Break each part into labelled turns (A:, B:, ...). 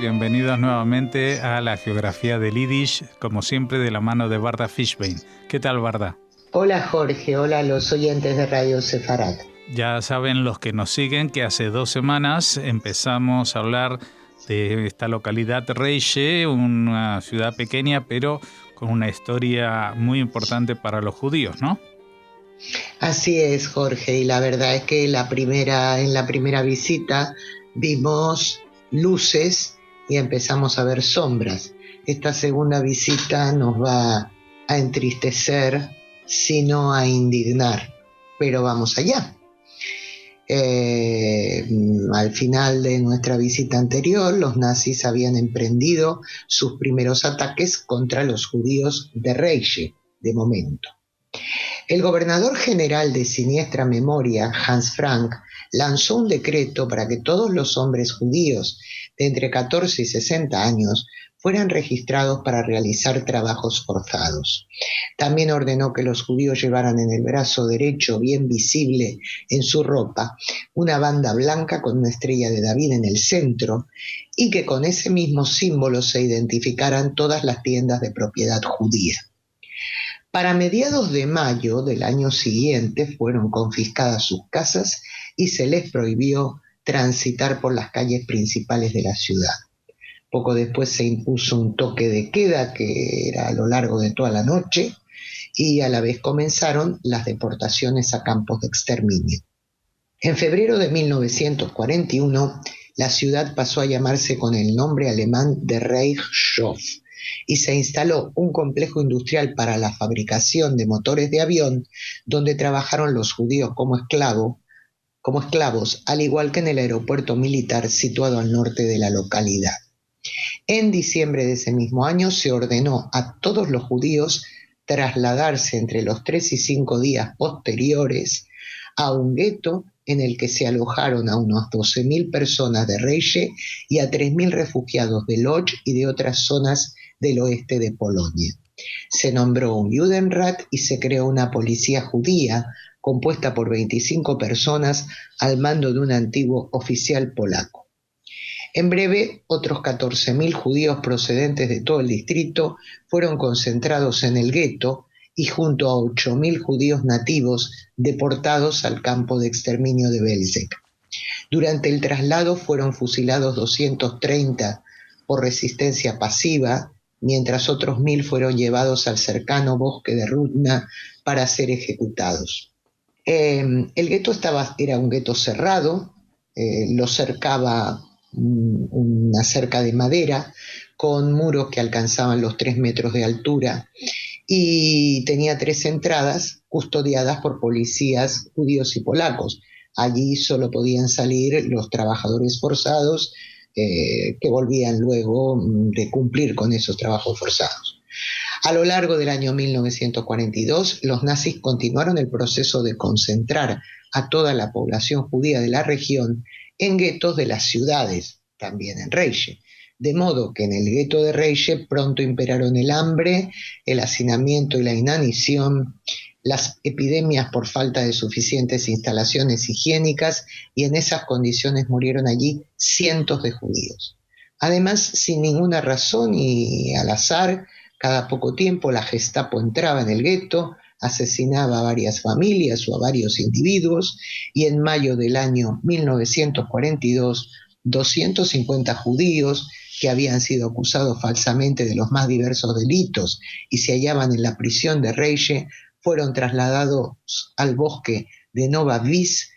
A: Bienvenidos nuevamente a la geografía del Yiddish, como siempre de la mano de Varda Fishbein. ¿Qué tal, Varda?
B: Hola Jorge, hola a los oyentes de Radio Sefarat.
A: Ya saben los que nos siguen que hace 2 semanas empezamos a hablar de esta localidad Reiche, una ciudad pequeña pero con una historia muy importante para los judíos, ¿no?
B: Así es, Jorge, y la verdad es que en la primera visita vimos luces y empezamos a ver sombras. Esta segunda visita nos va a entristecer, sino a indignar, pero vamos allá. Al final de nuestra visita anterior, los nazis habían emprendido sus primeros ataques contra los judíos de Reiche, de momento. El gobernador general de siniestra memoria, Hans Frank, lanzó un decreto para que todos los hombres judíos de entre 14 y 60 años fueran registrados para realizar trabajos forzados. También ordenó que los judíos llevaran en el brazo derecho, bien visible en su ropa, una banda blanca con una estrella de David en el centro y que con ese mismo símbolo se identificaran todas las tiendas de propiedad judía. Para mediados de mayo del año siguiente fueron confiscadas sus casas y se les prohibió transitar por las calles principales de la ciudad. Poco después se impuso un toque de queda que era a lo largo de toda la noche y a la vez comenzaron las deportaciones a campos de exterminio. En febrero de 1941, la ciudad pasó a llamarse con el nombre alemán de Reichshof y se instaló un complejo industrial para la fabricación de motores de avión donde trabajaron los judíos como esclavos, al igual que en el aeropuerto militar situado al norte de la localidad. En diciembre de ese mismo año se ordenó a todos los judíos trasladarse entre los 3 y 5 días posteriores a un gueto en el que se alojaron a unos 12.000 personas de Reiche y a 3.000 refugiados de Lodz y de otras zonas del oeste de Polonia. Se nombró un Judenrat y se creó una policía judía compuesta por 25 personas al mando de un antiguo oficial polaco. En breve, otros 14.000 judíos procedentes de todo el distrito fueron concentrados en el gueto y junto a 8.000 judíos nativos deportados al campo de exterminio de Belzec. Durante el traslado fueron fusilados 230 por resistencia pasiva, mientras otros 1.000 fueron llevados al cercano bosque de Rudna para ser ejecutados. El gueto era un gueto cerrado, lo cercaba una cerca de madera con muros que alcanzaban los 3 metros de altura y tenía 3 entradas custodiadas por policías judíos y polacos. Allí solo podían salir los trabajadores forzados que volvían luego de cumplir con esos trabajos forzados. A lo largo del año 1942, los nazis continuaron el proceso de concentrar a toda la población judía de la región en guetos de las ciudades, también en Reiche. De modo que en el gueto de Reiche pronto imperaron el hambre, el hacinamiento y la inanición, las epidemias por falta de suficientes instalaciones higiénicas, y en esas condiciones murieron allí cientos de judíos. Además, sin ninguna razón y al azar, cada poco tiempo la Gestapo entraba en el gueto, asesinaba a varias familias o a varios individuos, y en mayo del año 1942, 250 judíos que habían sido acusados falsamente de los más diversos delitos y se hallaban en la prisión de Reiche fueron trasladados al bosque de Nova Vis,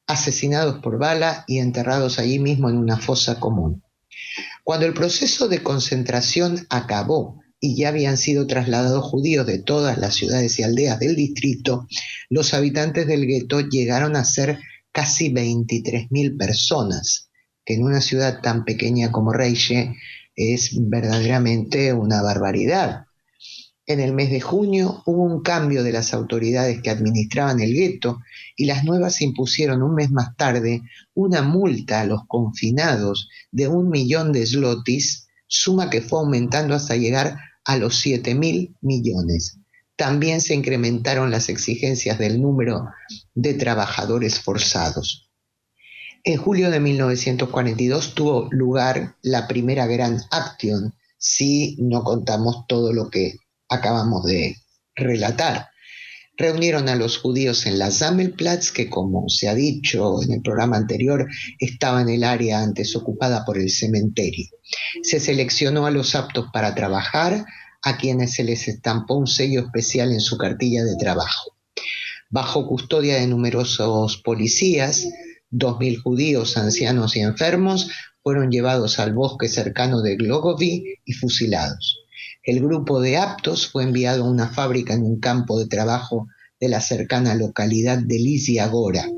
B: asesinados por bala y enterrados allí mismo en una fosa común. Cuando el proceso de concentración acabó y ya habían sido trasladados judíos de todas las ciudades y aldeas del distrito, los habitantes del gueto llegaron a ser casi 23.000 personas, que en una ciudad tan pequeña como Reiche es verdaderamente una barbaridad. En el mes de junio hubo un cambio de las autoridades que administraban el gueto y las nuevas impusieron un mes más tarde una multa a los confinados de 1 millón de zlotys, suma que fue aumentando hasta llegar a los 7.000 millones. También se incrementaron las exigencias del número de trabajadores forzados. En julio de 1942 tuvo lugar la primera gran acción, si no contamos todo lo que acabamos de relatar. Reunieron a los judíos en la Sammelplatz, que como se ha dicho en el programa anterior, estaba en el área antes ocupada por el cementerio. Se seleccionó a los aptos para trabajar, a quienes se les estampó un sello especial en su cartilla de trabajo. Bajo custodia de numerosos policías, 2.000 judíos, ancianos y enfermos fueron llevados al bosque cercano de Glogovi y fusilados. El grupo de aptos fue enviado a una fábrica en un campo de trabajo de la cercana localidad de Lizia Gora,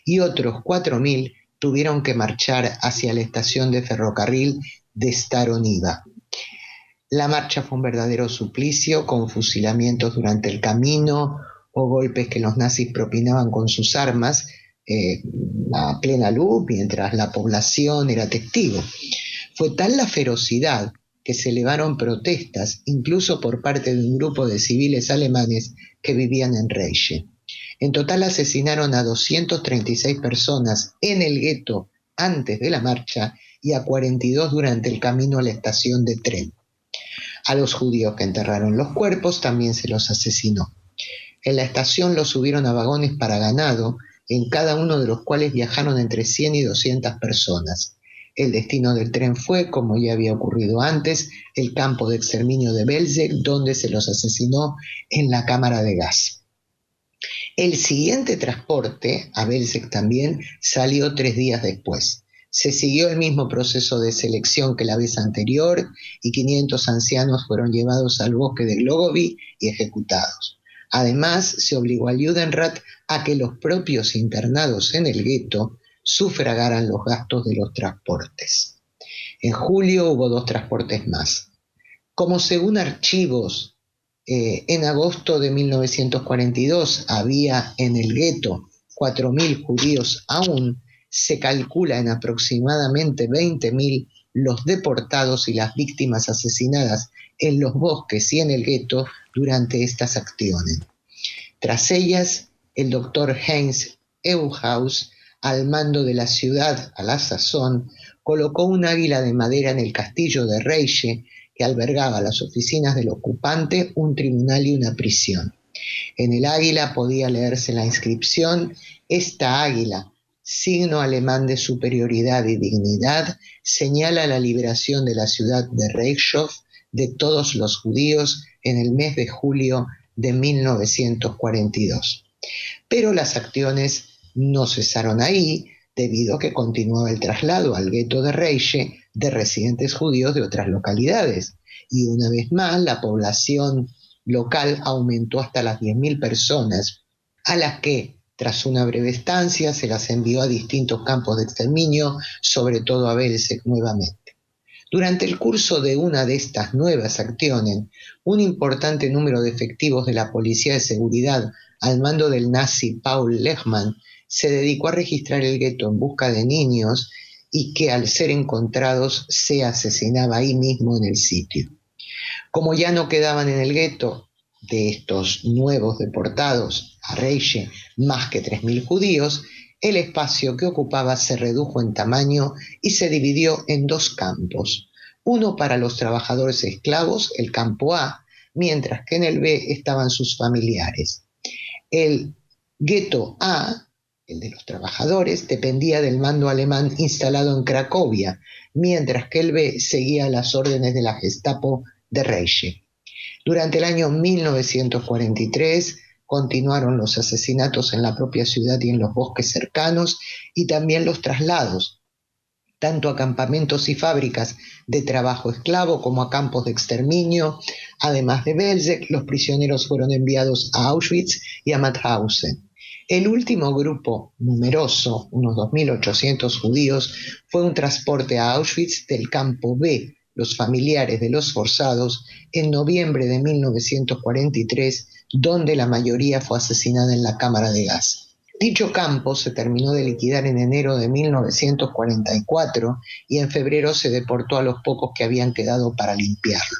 B: y otros 4.000 tuvieron que marchar hacia la estación de ferrocarril de Staroniva. La marcha fue un verdadero suplicio, con fusilamientos durante el camino o golpes que los nazis propinaban con sus armas a plena luz mientras la población era testigo. Fue tal la ferocidad que se elevaron protestas, incluso por parte de un grupo de civiles alemanes que vivían en Reiche. En total asesinaron a 236 personas en el gueto antes de la marcha y a 42 durante el camino a la estación de tren. A los judíos que enterraron los cuerpos también se los asesinó. En la estación los subieron a vagones para ganado, en cada uno de los cuales viajaron entre 100 y 200 personas. El destino del tren fue, como ya había ocurrido antes, el campo de exterminio de Belzec, donde se los asesinó en la cámara de gas. El siguiente transporte, a Belzec también, salió 3 días después. Se siguió el mismo proceso de selección que la vez anterior y 500 ancianos fueron llevados al bosque de Glogovi y ejecutados. Además, se obligó al Judenrat a que los propios internados en el gueto sufragaran los gastos de los transportes. En julio hubo 2 transportes más. Como según archivos, en agosto de 1942 había en el gueto 4.000 judíos aún, se calcula en aproximadamente 20.000 los deportados y las víctimas asesinadas en los bosques y en el gueto durante estas acciones. Tras ellas, el doctor Heinz Euhaus, al mando de la ciudad a la sazón, colocó un águila de madera en el castillo de Reiche, que albergaba las oficinas del ocupante, un tribunal y una prisión. En el águila podía leerse la inscripción: esta águila, signo alemán de superioridad y dignidad, señala la liberación de la ciudad de Reichshof de todos los judíos en el mes de julio de 1942. Pero las acciones no cesaron ahí, debido a que continuaba el traslado al gueto de Reiche de residentes judíos de otras localidades. Y una vez más, la población local aumentó hasta las 10.000 personas, a las que, tras una breve estancia, se las envió a distintos campos de exterminio, sobre todo a Belzec nuevamente. Durante el curso de una de estas nuevas acciones, un importante número de efectivos de la Policía de Seguridad, al mando del nazi Paul Lechmann, se dedicó a registrar el gueto en busca de niños y que al ser encontrados se asesinaba ahí mismo en el sitio. Como ya no quedaban en el gueto de estos nuevos deportados a Reiche más que 3.000 judíos, el espacio que ocupaba se redujo en tamaño y se dividió en 2 campos, uno para los trabajadores esclavos, el campo A, mientras que en el B estaban sus familiares. El gueto A, el de los trabajadores, dependía del mando alemán instalado en Cracovia, mientras que el B seguía las órdenes de la Gestapo de Reiche. Durante el año 1943 continuaron los asesinatos en la propia ciudad y en los bosques cercanos, y también los traslados, tanto a campamentos y fábricas de trabajo esclavo como a campos de exterminio. Además de Belzec, los prisioneros fueron enviados a Auschwitz y a Mauthausen. El último grupo numeroso, unos 2.800 judíos, fue un transporte a Auschwitz del campo B, los familiares de los forzados, en noviembre de 1943, donde la mayoría fue asesinada en la cámara de gas. Dicho campo se terminó de liquidar en enero de 1944 y en febrero se deportó a los pocos que habían quedado para limpiarlo.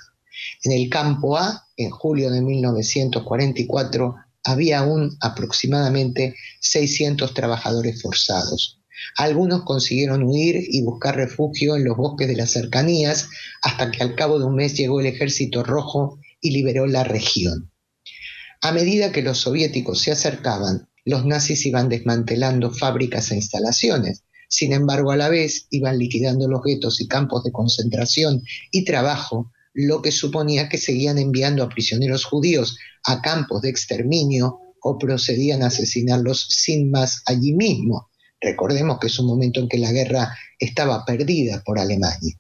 B: En el campo A, en julio de 1944, había aún aproximadamente 600 trabajadores forzados. Algunos consiguieron huir y buscar refugio en los bosques de las cercanías, hasta que al cabo de un mes llegó el Ejército Rojo y liberó la región. A medida que los soviéticos se acercaban, los nazis iban desmantelando fábricas e instalaciones. Sin embargo, a la vez iban liquidando los guetos y campos de concentración y trabajo, lo que suponía que seguían enviando a prisioneros judíos a campos de exterminio o procedían a asesinarlos sin más allí mismo. Recordemos que es un momento en que la guerra estaba perdida por Alemania.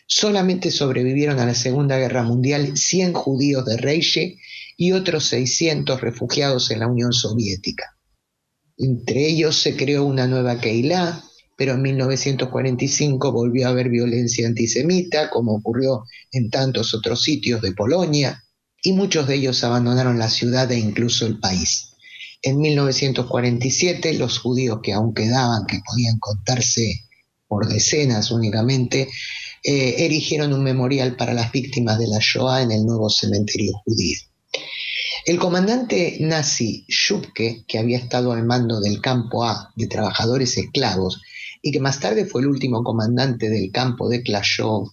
B: Solamente sobrevivieron a la Segunda Guerra Mundial 100 judíos de Reche y otros 600 refugiados en la Unión Soviética. Entre ellos se creó una nueva Keilah, pero en 1945 volvió a haber violencia antisemita, como ocurrió en tantos otros sitios de Polonia, y muchos de ellos abandonaron la ciudad e incluso el país. En 1947, los judíos que aún quedaban, que podían contarse por decenas únicamente, erigieron un memorial para las víctimas de la Shoah en el nuevo cementerio judío. El comandante nazi Schupke, que había estado al mando del campo A de trabajadores esclavos y que más tarde fue el último comandante del campo de Klaszów,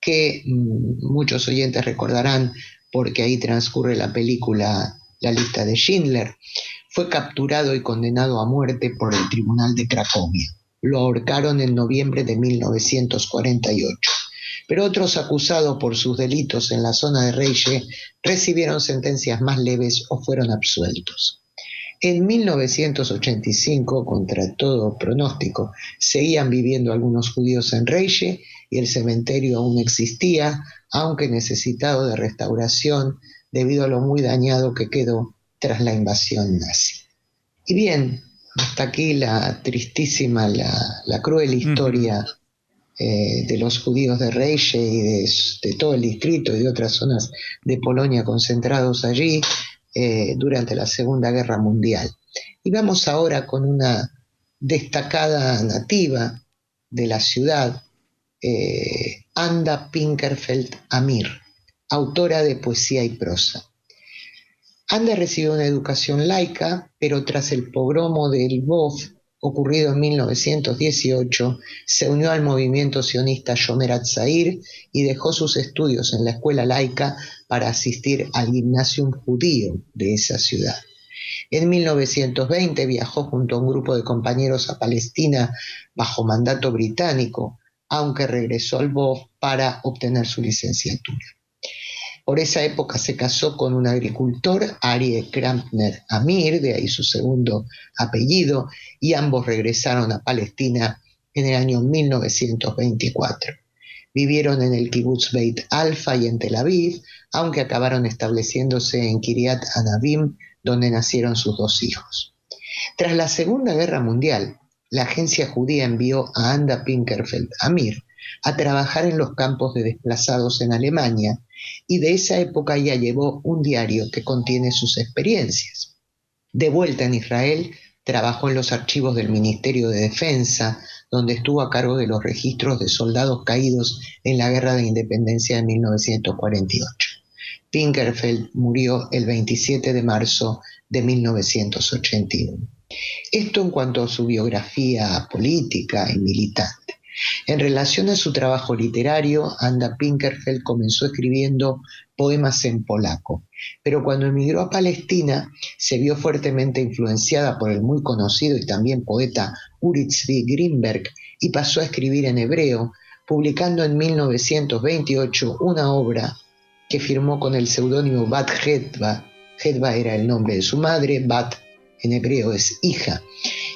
B: que muchos oyentes recordarán porque ahí transcurre la película La lista de Schindler, fue capturado y condenado a muerte por el Tribunal de Cracovia. Lo ahorcaron en noviembre de 1948. Pero otros acusados por sus delitos en la zona de Reche recibieron sentencias más leves o fueron absueltos. En 1985, contra todo pronóstico, seguían viviendo algunos judíos en Reche y el cementerio aún existía, aunque necesitado de restauración debido a lo muy dañado que quedó tras la invasión nazi. Y bien, hasta aquí la tristísima, la cruel historia de los judíos de Reche y de todo el distrito y de otras zonas de Polonia concentrados allí durante la Segunda Guerra Mundial. Y vamos ahora con una destacada nativa de la ciudad, Anda Pinkerfeld Amir, autora de poesía y prosa. Anda recibió una educación laica, pero tras el pogromo de Lvov, ocurrido en 1918, se unió al movimiento sionista Shomer Hatzair y dejó sus estudios en la escuela laica para asistir al gimnasium judío de esa ciudad. En 1920 viajó junto a un grupo de compañeros a Palestina bajo mandato británico, aunque regresó al Lvov para obtener su licenciatura. Por esa época se casó con un agricultor, Arie Krampner Amir, de ahí su segundo apellido, y ambos regresaron a Palestina en el año 1924. Vivieron en el Kibbutz Beit Alfa y en Tel Aviv, aunque acabaron estableciéndose en Kiryat Anavim, donde nacieron sus dos hijos. Tras la Segunda Guerra Mundial, la agencia judía envió a Anda Pinkerfeld Amir a trabajar en los campos de desplazados en Alemania, y de esa época ella llevó un diario que contiene sus experiencias. De vuelta en Israel, trabajó en los archivos del Ministerio de Defensa, donde estuvo a cargo de los registros de soldados caídos en la Guerra de Independencia de 1948. Pinkerfeld murió el 27 de marzo de 1981. Esto en cuanto a su biografía política y militante. En relación a su trabajo literario, Anda Pinkerfeld comenzó escribiendo poemas en polaco, pero cuando emigró a Palestina se vio fuertemente influenciada por el muy conocido y también poeta Uri Tzvi Grinberg y pasó a escribir en hebreo, publicando en 1928 una obra que firmó con el seudónimo Bat Hetva. Hetva era el nombre de su madre, Bat en hebreo es hija.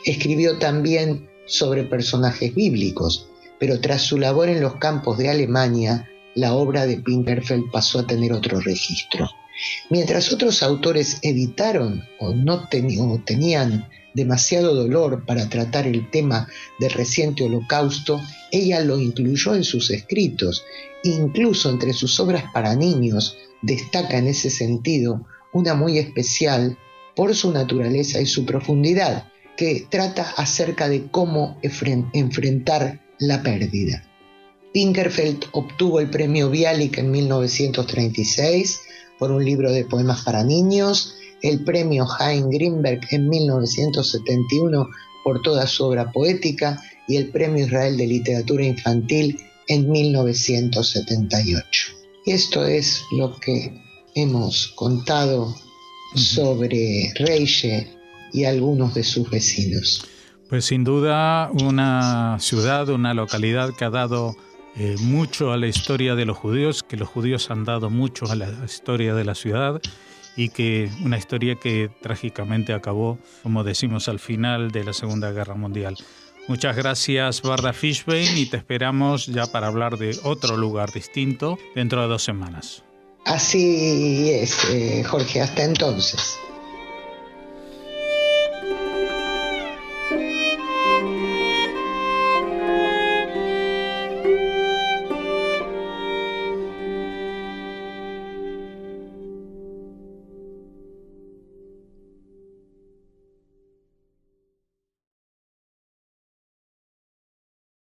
B: Escribió también sobre personajes bíblicos, pero tras su labor en los campos de Alemania, la obra de Pinkerfeld pasó a tener otro registro. Mientras otros autores evitaron o tenían demasiado dolor para tratar el tema del reciente holocausto, ella lo incluyó en sus escritos. Incluso entre sus obras para niños destaca en ese sentido una muy especial por su naturaleza y su profundidad, que trata acerca de cómo enfrentar la pérdida. Pinkerfeld obtuvo el premio Bialik en 1936 por un libro de poemas para niños, el premio Chaim Greenberg en 1971 por toda su obra poética y el Premio Israel de Literatura Infantil en 1978. Y esto es lo que hemos contado sobre Reille y algunos de sus vecinos.
A: Pues sin duda una ciudad, una localidad que ha dado mucho a la historia de los judíos, que los judíos han dado mucho a la historia de la ciudad, y que una historia que trágicamente acabó, como decimos, al final de la Segunda Guerra Mundial. Muchas gracias, Varda Fishbein, y te esperamos ya para hablar de otro lugar distinto dentro de 2 semanas.
B: Así es, Jorge, hasta entonces.